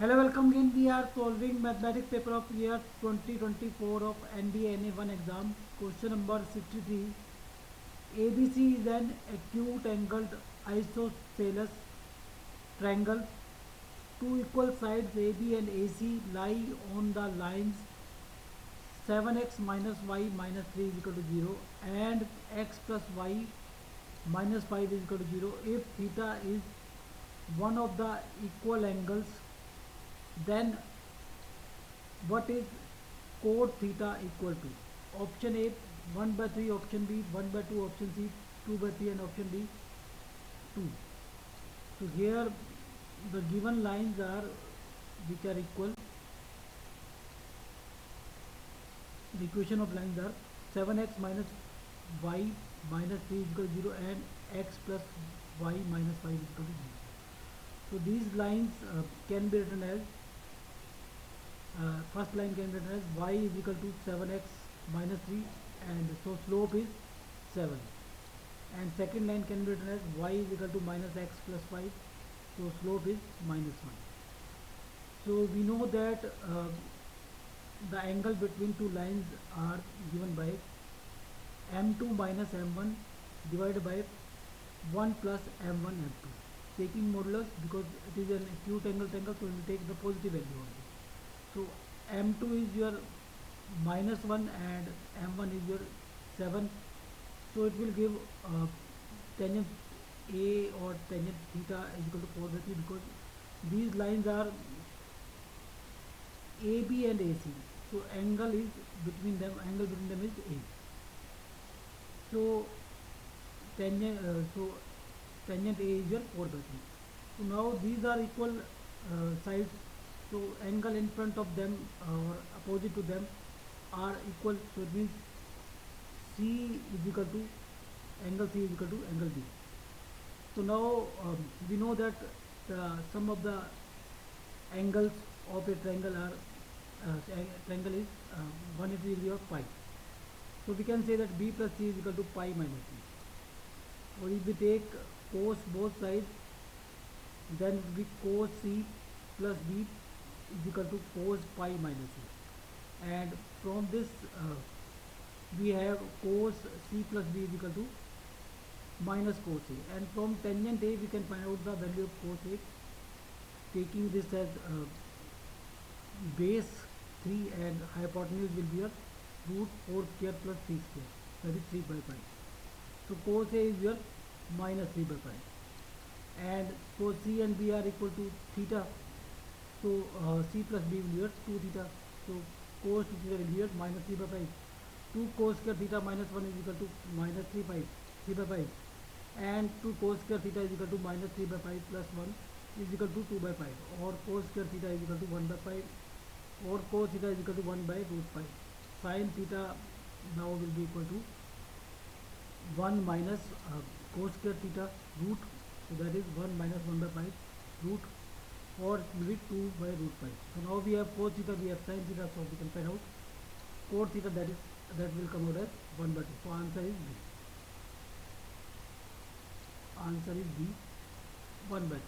Hello, welcome again. We are solving mathematics paper of year 2024 of NDA NA1 exam. Question number 63. ABC is an acute angled isosceles triangle. Two equal sides AB and AC lie on the lines 7x minus y minus 3 is equal to 0 and x plus y minus 5 is equal to 0 if theta is one of the equal angles, then what is cot theta equal to? Option A 1 by 3, option B 1 by 2, option C 2 by 3 and option D 2. So here the given lines are which are equal. The equation of lines are 7x minus y minus 3 is equal to 0 and x plus y minus 5 is equal to 0. So these lines can be written as first line can be written as y is equal to 7x minus 3 and so slope is 7, and second line can be written as y is equal to minus x plus 5, so slope is minus 1. So we know that the angle between two lines are given by m2 minus m1 divided by 1 plus m1 m2, taking modulus because it is an acute angle triangle, so we will take the positive value only. So m2 is your minus 1 and m1 is your 7, so it will give tangent A or tangent theta is equal to 4 by 3 because these lines are AB and AC, so angle between them is A. So tangent A is your 4 by 3. So now these are equal sides, so angle in front of them or opposite to them are equal, so it means C is equal to angle C is equal to angle B. So now we know that the sum of the angles of a triangle are triangle is 180 degree of pi. So we can say that B plus C is equal to pi minus C. Or if we take cos both sides, then it will be cos C plus B is equal to cos pi minus C. And from this we have cos C plus B is equal to minus cos A. And from tangent A we can find out the value of cos A, taking this as base 3 and hypotenuse will be a root 4 square plus 3 square, that is 3 by 5. So cos A is your minus 3 by 5, and so C and B are equal to theta, so C plus B will be your 2 theta, so cos theta will be your minus 3 by 5. 2 cos square theta minus 1 is equal to minus 3 by 5, and 2 cos square theta is equal to minus 3 by 5 plus 1 is equal to 2 by 5, or cos square theta is equal to 1 by 5, or cos theta is equal to 1 by root 5. Sin theta now will be equal to 1 minus cos square theta root, so that is 1 minus 1 by 5 root, or it will be 2 by root 5. So now we have cos theta, we have sin theta, so we can find out cos theta, that will come out as 1 by 2. So answer is B. Answer is B, 1 by 2.